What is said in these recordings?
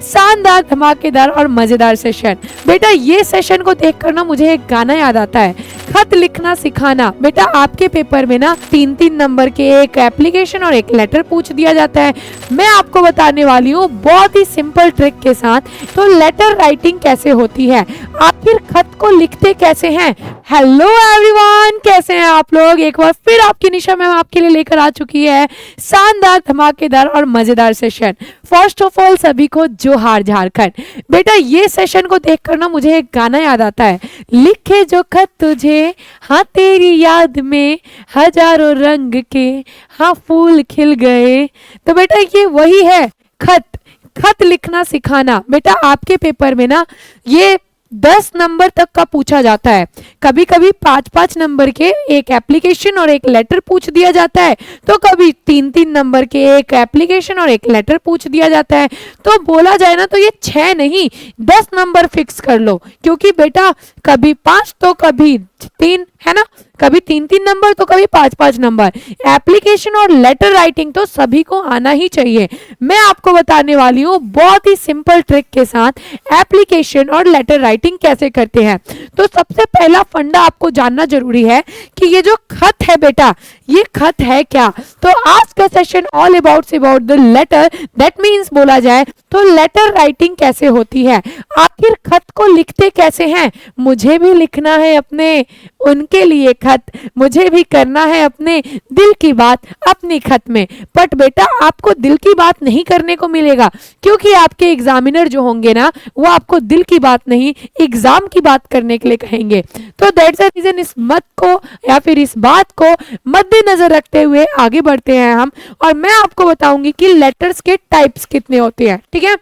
शानदार, धमाकेदार और मजेदार सेशन। बेटा ये सेशन को देखकर ना मुझे एक गाना याद आता है, खत लिखना सिखाना। बेटा आपके पेपर में ना 3-3 नंबर के एक एप्लीकेशन और एक लेटर पूछ दिया जाता है। मैं आपको बताने वाली हूँ बहुत ही सिंपल ट्रिक के साथ तो लेटर राइटिंग कैसे होती है, आखिर खत को लिखते कैसे हैं। हेलो एवरीवन, कैसे हैं आप लोग। एक बार फिर आपकी निशा मैम आपके लिए लेकर आ चुकी है शानदार, धमाकेदार और मजेदार सेशन। फर्स्ट ऑफ ऑल सभी को जोहार झारखंड। बेटा ये सेशन को देखकर ना मुझे एक गाना याद आता है, लिखे जो खत तुझे हाँ तेरी याद में हजारों रंग के हाँ फूल खिल गए। तो बेटा ये वही है खत लिखना सिखाना। बेटा आपके पेपर में ना ये 10 नंबर तक का पूछा जाता है, कभी कभी 5-5 नंबर के एक एप्लीकेशन और एक लेटर पूछ दिया जाता है, तो कभी 3-3 नंबर के एक एप्लीकेशन और एक लेटर पूछ दिया जाता है। तो बोला जाए ना तो ये 6 नहीं 10 नंबर फिक्स कर लो, क्योंकि बेटा कभी 5 तो कभी 3 है ना, कभी 3-3 नंबर तो कभी 5-5 नंबर। एप्लीकेशन और लेटर राइटिंग तो सभी को आना ही चाहिए। मैं आपको बताने वाली हूँ बहुत ही सिंपल ट्रिक के साथ एप्लीकेशन और लेटर राइटिंग कैसे करते हैं। तो सबसे पहला फंडा आपको जानना जरूरी है कि ये जो खत है बेटा ये खत है क्या। तो आज का session all about the letter, that means बोला जाए तो लेटर राइटिंग कैसे होती है, आखिर खत को लिखते कैसे हैं। मुझे भी लिखना है अपने उनके लिए खत, मुझे भी करना है अपने दिल की बात अपनी खत में। बट बेटा आपको दिल की बात नहीं करने को मिलेगा, क्योंकि आपके एग्जामिनर जो होंगे ना वो आपको दिल की बात नहीं एग्जाम की बात करने के लिए कहेंगे। तो दैट्स द रीजन इस मत को या फिर इस बात को मद्देनजर रखते हुए आगे बढ़ते हैं हम, और मैं आपको बताऊंगी कि लेटर्स के टाइप्स कितने होते हैं। ठीक है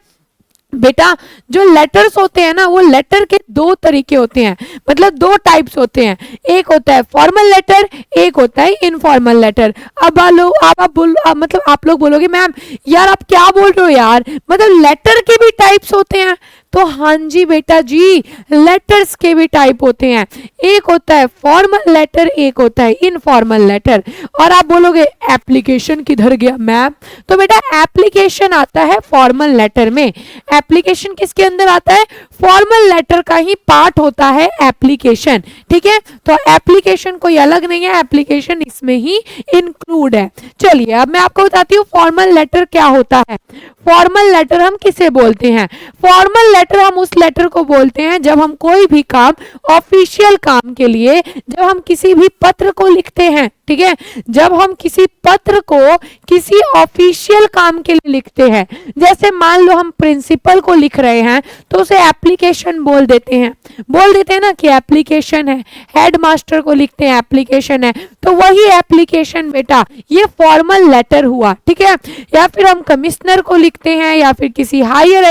बेटा, जो लेटर्स होते हैं ना वो लेटर के 2 तरीके होते हैं, मतलब 2 टाइप्स होते हैं। एक होता है फॉर्मल लेटर, एक होता है इनफॉर्मल लेटर। अब मतलब आप लोग बोलोगे मैम यार आप क्या बोल रहे हो यार, मतलब लेटर के भी टाइप्स होते हैं। तो हाँ जी बेटा जी, लेटर्स के भी टाइप होते हैं, एक होता है फॉर्मल लेटर, एक होता है इनफॉर्मल लेटर। और आप बोलोगे एप्लीकेशन किधर गया मैम, तो बेटा एप्लीकेशन आता है फॉर्मल लेटर में। एप्लीकेशन किसके अंदर आता है, फॉर्मल लेटर का ही पार्ट होता है एप्लीकेशन। ठीक है, तो एप्लीकेशन कोई अलग नहीं है, एप्लीकेशन इसमें ही इंक्लूड है। चलिए अब मैं आपको बताती हूँ फॉर्मल लेटर क्या होता है। फॉर्मल लेटर हम किसे बोलते हैं, फॉर्मल लेटर हम उस लेटर को बोलते हैं जब हम कोई भी काम ऑफिशियल काम के लिए, जब हम किसी भी पत्र को लिखते हैं। ठीक है, जब हम किसी पत्र को किसी ऑफिशियल काम के लिए लिखते हैं, जैसे मान लो हम प्रिंसिपल को लिख रहे हैं तो उसे एप्लीकेशन बोल देते हैं ना कि एप्लीकेशन है। हेडमास्टर को लिखते हैं एप्लीकेशन है, तो वही एप्लीकेशन बेटा ये फॉर्मल लेटर हुआ। ठीक है, या फिर हम कमिश्नर को लिखते हैं या फिर किसी हायर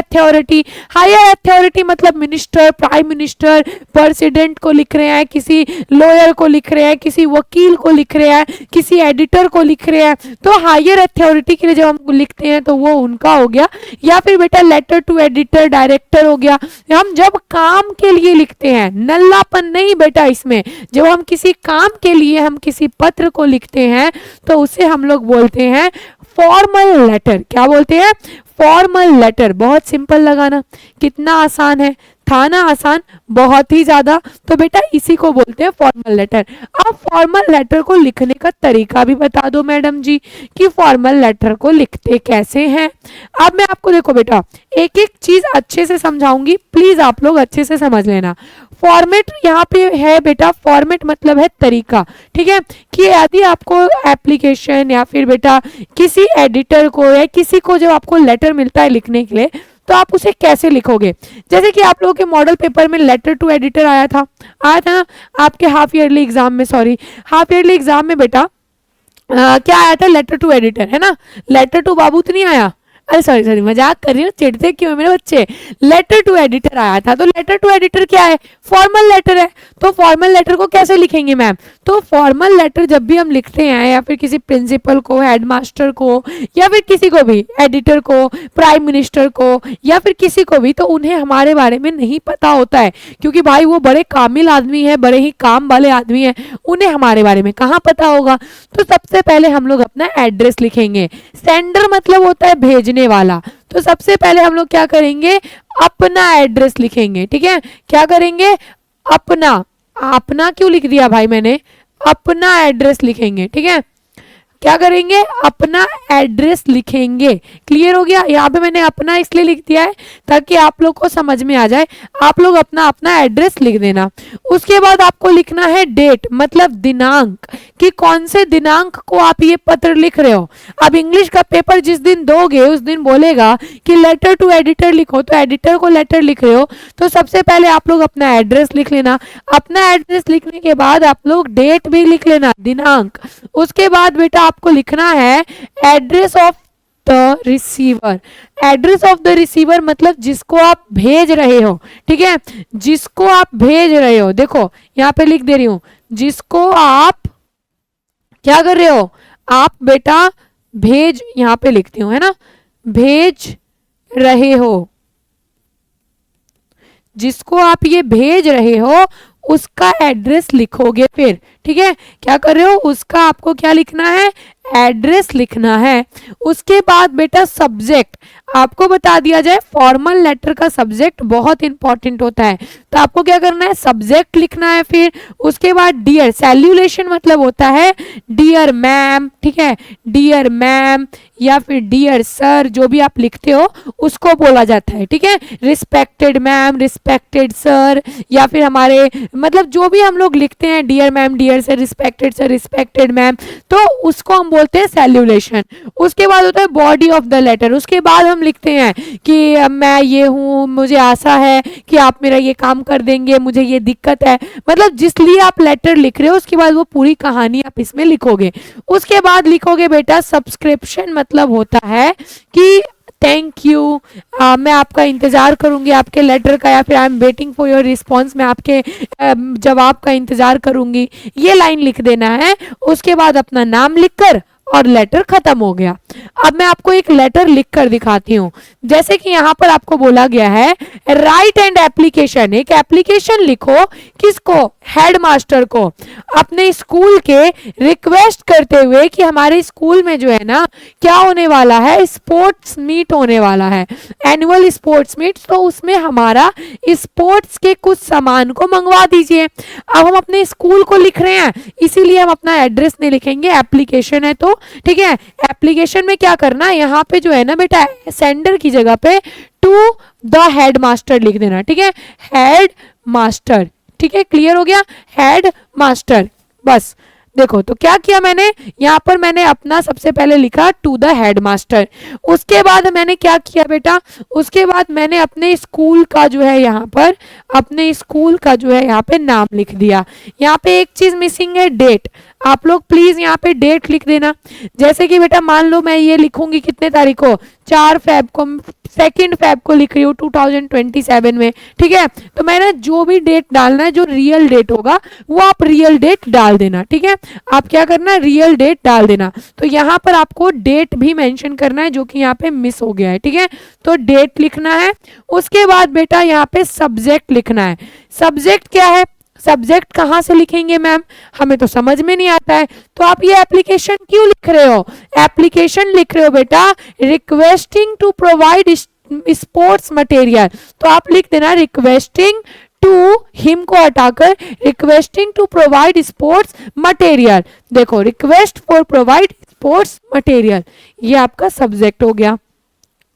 अथॉरिटी मतलब मिनिस्टर, प्राइम मिनिस्टर, प्रेसिडेंट को लिख रहे हैं, किसी लॉयर को लिख रहे हैं, किसी वकील को लिख रहे हैं, किसी एडिटर को लिख रहे हैं। तो हायर अथॉरिटी के लिए जब हम लिखते हैं तो वो उनका हो गया। या फिर बेटा लेटर टू एडिटर, डायरेक्टर हो गया। हम जब काम के लिए लिखते हैं, नल्लापन नहीं बेटा इसमें, जब हम किसी काम के लिए हम किसी पत्र को लिखते हैं तो उसे हम लोग बोलते हैं फॉर्मल लेटर। क्या बोलते हैं, फॉर्मल लेटर। बहुत सिंपल लगाना, कितना आसान है, था ना आसान, बहुत ही ज्यादा। तो बेटा इसी को बोलते हैं फॉर्मल लेटर। अब फॉर्मल लेटर को लिखने का तरीका भी बता दो मैडम जी कि फॉर्मल लेटर को लिखते कैसे हैं। अब मैं आपको देखो बेटा एक एक चीज अच्छे से समझाऊंगी, प्लीज आप लोग अच्छे से समझ लेना। फॉर्मेट यहाँ पे है बेटा, फॉर्मेट मतलब है तरीका। ठीक है, कि यदि आपको एप्लीकेशन या फिर बेटा किसी एडिटर को या किसी को जब आपको लेटर मिलता है लिखने के लिए तो आप उसे कैसे लिखोगे। जैसे कि आप लोगों के मॉडल पेपर में लेटर टू एडिटर आया था ना आपके हाफ ईयरली एग्जाम में बेटा क्या आया था, लेटर टू एडिटर है ना, लेटर टू बाबू तो नहीं आया। अरे सॉरी मजाक कर रही हूँ, चिढ़ते क्यों मेरे बच्चे। लेटर टू एडिटर आया था, तो लेटर टू एडिटर क्या है, फॉर्मल लेटर है। तो फॉर्मल लेटर को कैसे लिखेंगे मैम? तो फॉर्मल लेटर जब भी हम लिखते हैं या फिर किसी प्रिंसिपल को, हेडमास्टर को, या फिर किसी को भी, एडिटर को, प्राइम मिनिस्टर को, या फिर किसी को भी, तो उन्हें हमारे बारे में नहीं पता होता है, क्योंकि भाई वो बड़े कामिल आदमी है, बड़े ही काम वाले आदमी है, उन्हें हमारे बारे में कहाँ पता होगा। तो सबसे पहले हम लोग अपना एड्रेस लिखेंगे। सेंडर मतलब होता है भेजने वाला। तो सबसे पहले हम लोग क्या करेंगे? अपना एड्रेस लिखेंगे। ठीक है, क्या करेंगे? अपना। अपना क्यों लिख दिया भाई मैंने? अपना एड्रेस लिखेंगे। ठीक है, क्या करेंगे? अपना एड्रेस लिखेंगे। क्लियर हो गया? यहाँ पे मैंने अपना इसलिए लिख दिया है ताकि आप लोग को समझ में आ जाए। आप लोग अपना अपना एड्रेस लिख देना। उसके बाद आपको लिखना है डेट, मतलब दिनांक, कि कौन से दिनांक को आप ये पत्र लिख रहे हो। अब इंग्लिश का पेपर जिस दिन दोगे उस दिन बोलेगा कि लेटर टू एडिटर लिखो, तो एडिटर को लेटर लिख रहे हो, तो सबसे पहले आप लोग अपना एड्रेस लिख लेना। अपना एड्रेस लिखने के बाद आप लोग डेट भी लिख लेना, दिनांक। उसके बाद बेटा आपको लिखना है address of the receiver. Address of the receiver मतलब जिसको आप भेज रहे हो। ठीक है, जिसको आप भेज रहे हो, देखो यहाँ पे लिख दे रही हूं, जिसको आप क्या कर रहे हो? आप बेटा भेज, यहाँ पे लिखती हूं, है ना, भेज रहे हो, जिसको आप ये भेज रहे हो उसका एड्रेस लिखोगे फिर। ठीक है, क्या कर रहे हो? उसका आपको क्या लिखना है? एड्रेस लिखना है। उसके बाद बेटा सब्जेक्ट, आपको बता दिया जाए फॉर्मल लेटर का सब्जेक्ट बहुत इंपॉर्टेंट होता है, तो आपको क्या करना है? सब्जेक्ट लिखना है। फिर उसके बाद डियर, सैल्यूलेशन मतलब होता है डियर मैम। ठीक है, डियर मैम या फिर डियर सर, जो भी आप लिखते हो उसको बोला जाता है। ठीक है, रिस्पेक्टेड मैम, रिस्पेक्टेड सर, या फिर हमारे मतलब जो भी हम लोग लिखते हैं, dear ma'am, dear sir, respected sir, respected ma'am, तो उसको हम बोलते हैं सैल्यूलेशन। उसके बाद होता है बॉडी ऑफ द लेटर। उसके बाद हम लिखते हैं कि मैं ये हूँ, मुझे आशा है कि आप मेरा ये काम कर देंगे, मुझे ये दिक्कत है, मतलब जिस लिए आप लेटर लिख रहे हो उसके बाद वो पूरी कहानी आप इसमें लिखोगे। उसके बाद लिखोगे बेटा सब्सक्रिप्शन, मतलब होता है कि थैंक यू, मैं आपका इंतजार करूंगी आपके लेटर का, या फिर I am waiting for your response, मैं आपके जवाब का इंतजार करूंगी, ये लाइन लिख देना है। उसके बाद अपना नाम लिखकर और लेटर खत्म हो गया। अब मैं आपको एक लेटर लिख कर दिखाती हूँ। जैसे कि यहाँ पर आपको बोला गया है राइट एंड एप्लीकेशन, एक एप्लीकेशन लिखो, किसको? हेडमास्टर को, अपने स्कूल के रिक्वेस्ट करते हुए कि हमारे स्कूल में जो है ना क्या होने वाला है, स्पोर्ट्स मीट होने वाला है, एनुअल स्पोर्ट्स मीट, तो उसमें हमारा स्पोर्ट्स के कुछ सामान को मंगवा दीजिए। अब हम अपने स्कूल को लिख रहे हैं, इसीलिए हम अपना एड्रेस नहीं लिखेंगे, एप्लीकेशन है तो। ठीक है, एप्लीकेशन में क्या करना है, यहाँ पे जो है ना बेटा सेंडर की जगह पे टू द हेड मास्टर लिख देना। ठीक है, हेड मास्टर। ठीक है, क्लियर हो गया? हेड मास्टर, बस। देखो तो क्या किया मैंने, यहाँ पर मैंने अपना सबसे पहले लिखा टू द हेडमास्टर। उसके बाद मैंने क्या किया बेटा, उसके बाद मैंने अपने स्कूल का जो है यहाँ पर, अपने स्कूल का जो है यहाँ पे नाम लिख दिया। यहाँ पे एक चीज मिसिंग है, डेट। आप लोग प्लीज यहाँ पे डेट लिख देना। जैसे कि बेटा मान लो मैं ये लिखूंगी कितने तारीख को, 4 फेब को, 2 फेब को लिख रही हूँ 2027 में। ठीक है, तो मैंने जो भी डेट डालना है, जो रियल डेट होगा वो आप रियल डेट डाल देना। ठीक है, आप क्या करना, रियल डेट डाल देना। तो यहाँ पर आपको डेट भी मेंशन करना है जो कि यहाँ पे मिस हो गया है। ठीक है, तो डेट लिखना है। उसके बाद बेटा यहाँ पे सब्जेक्ट लिखना है। सब्जेक्ट क्या है, सब्जेक्ट कहाँ से लिखेंगे मैम, हमें तो समझ में नहीं आता है। तो आप ये एप्लीकेशन क्यों लिख रहे हो, एप्लीकेशन लिख रहे हो बेटा requesting to provide sports material, तो आप लिख देना रिक्वेस्टिंग टू, हिम को हटाकर requesting to provide sports material. देखो request for provide sports material, ये आपका सब्जेक्ट हो गया।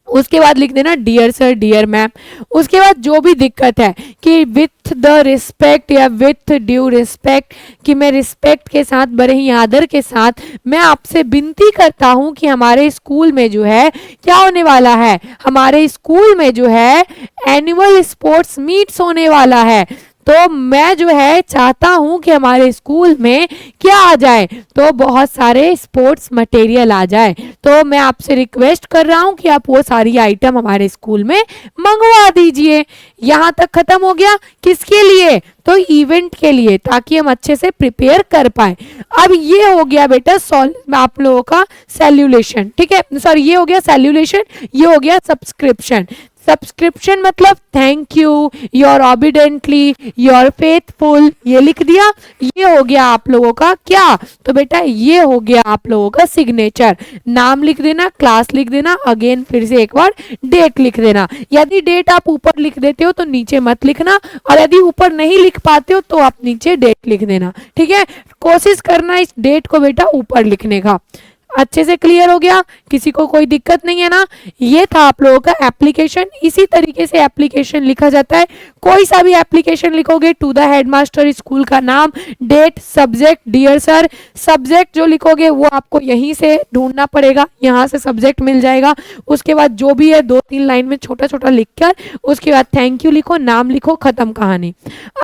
उसके बाद लिख देना डियर सर, डियर मैम। उसके बाद जो भी दिक्कत है कि विथ द रिस्पेक्ट या विथ ड्यू रिस्पेक्ट, कि मैं रिस्पेक्ट के साथ, बड़े ही आदर के साथ मैं आपसे विनती करता हूं कि हमारे स्कूल में जो है क्या होने वाला है, हमारे स्कूल में जो है एनुअल स्पोर्ट्स मीट्स होने वाला है, तो मैं जो है चाहता हूं कि हमारे स्कूल में क्या आ जाए, तो बहुत सारे स्पोर्ट्स मटेरियल आ जाए। तो मैं आपसे रिक्वेस्ट कर रहा हूं कि आप वो सारी आइटम हमारे स्कूल में मंगवा दीजिए। यहां तक खत्म हो गया। किसके लिए? तो इवेंट के लिए, ताकि हम अच्छे से प्रिपेयर कर पाए। अब ये हो गया बेटा आप लोगों का सैल्यूलेशन, ठीक है, सॉरी ये हो गया सैल्यूलेशन, ये हो गया सब्सक्रिप्शन। सब्सक्रिप्शन मतलब thank you, your obediently, your faithful, ये लिख दिया। ये हो गया आप लोगों का क्या? तो बेटा ये हो गया आप लोगों का सिग्नेचर। नाम लिख देना, क्लास लिख देना, अगेन फिर से एक बार डेट लिख देना। यदि डेट आप ऊपर लिख देते हो तो नीचे मत लिखना, और यदि ऊपर नहीं लिख पाते हो तो आप नीचे डेट लिख देना, ठीक है। कोशिश करना इस डेट को बेटा ऊपर लिखने का। अच्छे से क्लियर हो गया? किसी को कोई दिक्कत नहीं है ना? ये था आप लोगों का एप्लीकेशन। इसी तरीके से एप्लीकेशन लिखा जाता है। कोई सा भी एप्लीकेशन लिखोगे, टू द हेडमास्टर, स्कूल का नाम, date, subject, dear sir. Subject जो लिखोगे वो आपको यहीं से ढूंढना पड़ेगा, यहाँ से सब्जेक्ट मिल जाएगा। उसके बाद जो भी है 2-3 लाइन में छोटा छोटा लिखकर, उसके बाद थैंक यू लिखो, नाम लिखो, खत्म कहानी।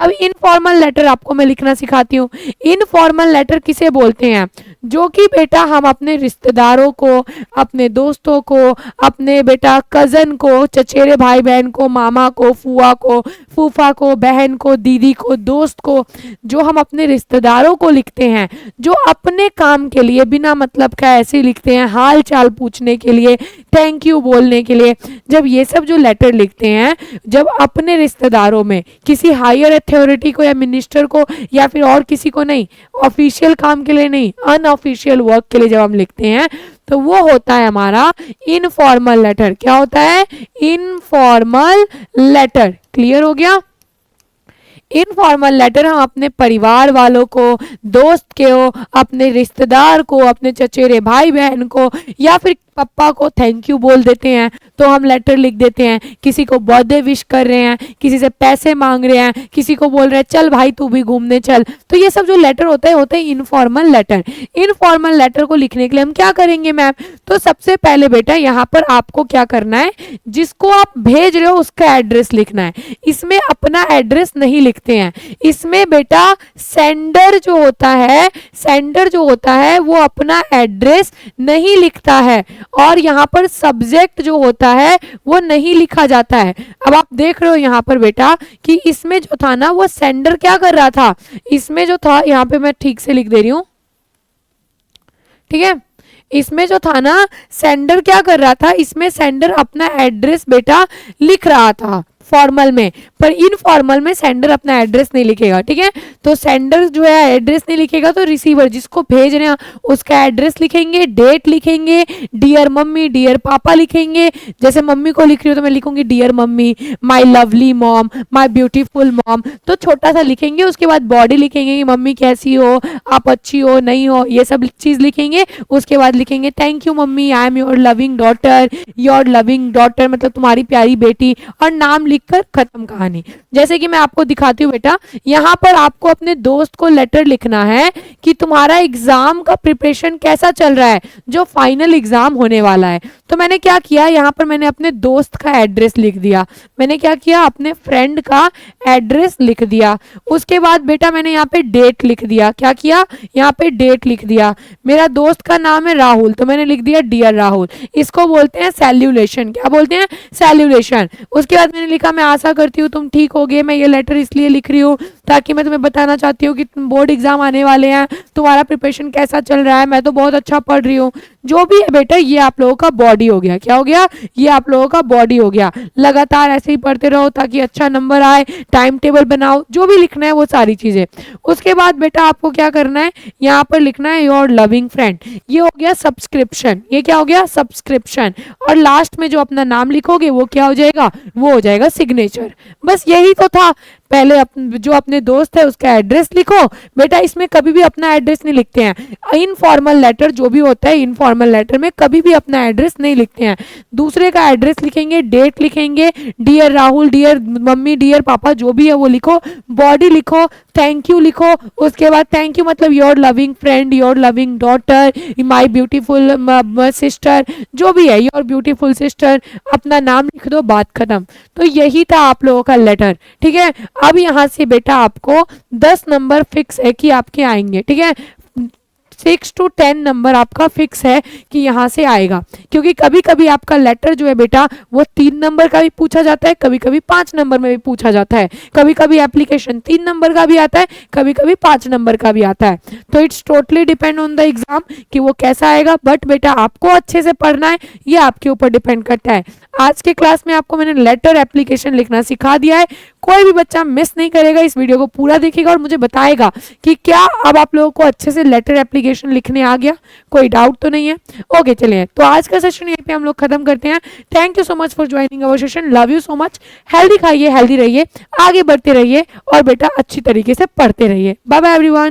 अब इनफॉर्मल लेटर आपको मैं लिखना सिखाती हूँ। इनफॉर्मल लेटर किसे बोलते हैं? जो कि बेटा हम अपने रिश्तेदारों को, अपने दोस्तों को, अपने बेटा कजन को, चचेरे भाई बहन को, मामा को, फुआ को, फूफा को, बहन को, दीदी को, दोस्त को, जो हम अपने रिश्तेदारों को लिखते हैं, जो अपने काम के लिए बिना मतलब का ऐसे लिखते हैं, हाल चाल पूछने के लिए, थैंक यू बोलने के लिए। जब ये सब जो लेटर लिखते हैं, जब अपने रिश्तेदारों में किसी हायर अथॉरिटी को या मिनिस्टर को या फिर और किसी को नहीं, ऑफिशियल काम के लिए नहीं, अनऑफिशियल वर्क के लिए जब हम लिखते हैं, तो वो होता है हमारा इनफॉर्मल लेटर। क्या होता है? Informal letter. क्लियर हो गया? इनफॉर्मल लेटर हम अपने परिवार वालों को, दोस्त को, अपने रिश्तेदार को, अपने चचेरे भाई बहन को या फिर पापा को थैंक यू बोल देते हैं तो हम लेटर लिख देते हैं। किसी को बर्थडे विश कर रहे हैं, किसी से पैसे मांग रहे हैं, किसी को बोल रहे हैं चल भाई तू भी घूमने चल, तो ये सब जो लेटर होते हैं इनफॉर्मल लेटर। इनफॉर्मल लेटर को लिखने के लिए हम क्या करेंगे मैम? तो सबसे पहले बेटा यहाँ पर आपको क्या करना है, जिसको आप भेज रहे हो उसका एड्रेस लिखना है। इसमें अपना एड्रेस नहीं लिखते हैं, इसमें बेटा सेंडर जो होता है वो अपना एड्रेस नहीं लिखता है, और यहाँ पर सब्जेक्ट जो होता है वो नहीं लिखा जाता है। अब आप देख रहे हो यहाँ पर बेटा कि इसमें जो था ना वो सेंडर क्या कर रहा था, इसमें जो था, यहाँ पे मैं ठीक से लिख दे रही हूँ, ठीक है, इसमें जो था ना सेंडर क्या कर रहा था, इसमें सेंडर अपना एड्रेस बेटा लिख रहा था फॉर्मल में, पर इनफॉर्मल में सेंडर अपना एड्रेस नहीं लिखेगा, ठीक है। तो सेंडर जो है एड्रेस नहीं लिखेगा, तो रिसीवर जिसको भेज रहे हैं उसका एड्रेस लिखेंगे, डेट लिखेंगे, डियर मम्मी, डियर पापा लिखेंगे। जैसे मम्मी को लिख रही हो तो मैं लिखूंगी dear mummy, my lovely mom, my beautiful mom, तो छोटा सा लिखेंगे। उसके बाद बॉडी लिखेंगे कि मम्मी कैसी हो, आप अच्छी हो नहीं हो, ये सब चीज लिखेंगे। उसके बाद लिखेंगे thank you mummy, I am your loving daughter, your loving daughter मतलब तुम्हारी प्यारी बेटी, और नाम कर खत्म कहानी। जैसे कि मैं आपको दिखाती हूँ बेटा, यहाँ पर आपको अपने दोस्त को लेटर लिखना है कि तुम्हारा एग्जाम का प्रिपरेशन कैसा चल रहा है, जो फाइनल एग्जाम होने वाला है। तो मैंने क्या किया, यहाँ पर मैंने अपने दोस्त का एड्रेस लिख दिया, मैंने क्या किया, अपने फ्रेंड का एड्रेस लिख दिया। उसके बाद बेटा मैंने यहाँ पे डेट लिख दिया। क्या किया, यहाँ पे डेट लिख दिया। मेरा दोस्त का नाम है राहुल, तो मैंने लिख दिया डियर राहुल। इसको बोलते हैं सैल्यूलेशन। क्या बोलते हैं? सैल्यूलेशन। उसके बाद मैंने लिखा मैं आशा करती हूँ तुम ठीक होगे, मैं ये लेटर इसलिए लिख रही हूँ ताकि मैं तुम्हें बताना चाहती हूँ कि बोर्ड एग्जाम आने वाले हैं, तुम्हारा प्रिपरेशन कैसा चल रहा है, मैं तो बहुत अच्छा पढ़ रही हूँ। जो भी है बेटा ये आप लोगों का बॉडी हो गया। क्या हो गया? ये आप लोगों का बॉडी हो गया। लगातार ऐसे ही पढ़ते रहो ताकि अच्छा नंबर आए, टाइम टेबल बनाओ, जो भी लिखना है वो सारी चीजें। उसके बाद बेटा आपको क्या करना है, यहाँ पर लिखना है योर लविंग फ्रेंड। ये हो गया सब्सक्रिप्शन। ये क्या हो गया? सब्सक्रिप्शन। और लास्ट में जो अपना नाम लिखोगे वो क्या हो जाएगा? वो हो जाएगा सिग्नेचर। बस यही तो था। पहले जो अपने दोस्त है उसका एड्रेस लिखो। बेटा इसमें कभी भी अपना एड्रेस नहीं लिखते हैं। इनफॉर्मल लेटर जो भी होता है, इनफॉर्मल लेटर में कभी भी अपना एड्रेस नहीं लिखते हैं। दूसरे का एड्रेस लिखेंगे, डेट लिखेंगे, dear Rahul, dear mummy, dear papa, जो भी है वो लिखो, बॉडी लिखो, थैंक यू लिखो, उसके बाद थैंक यू मतलब your loving friend, your loving daughter, my beautiful sister, जो भी है, योर ब्यूटीफुल सिस्टर, अपना नाम लिख दो, बात खत्म। तो यही था आप लोगों का लेटर, ठीक है। अब यहाँ से बेटा आपको 10 नंबर फिक्स है कि आपके आएंगे, ठीक है। 6 to 10 नंबर आपका फिक्स है कि यहाँ से आएगा, क्योंकि कभी कभी आपका लेटर जो है बेटा वो 3 नंबर का भी पूछा जाता है, कभी कभी 5 नंबर में भी पूछा जाता है, कभी कभी एप्लीकेशन 3 नंबर का भी आता है, कभी कभी 5 नंबर का भी आता है। तो it's totally depend on the exam कि वो कैसा आएगा, बट बेटा आपको अच्छे से पढ़ना है, ये आपके ऊपर डिपेंड करता है। आज के क्लास में आपको मैंने लेटर एप्लीकेशन लिखना सिखा दिया है। कोई भी बच्चा मिस नहीं करेगा, इस वीडियो को पूरा देखेगा और मुझे बताएगा कि क्या अब आप लोगों को अच्छे से लेटर एप्लीकेशन लिखने आ गया, कोई डाउट तो नहीं है। ओके चलिए, तो आज का सेशन यहीं पे हम लोग खत्म करते हैं। Thank you so much for joining our session, love you so much. Healthy खाइए, हेल्दी रहिए, आगे बढ़ते रहिए और बेटा अच्छी तरीके से पढ़ते रहिए। Bye bye everyone.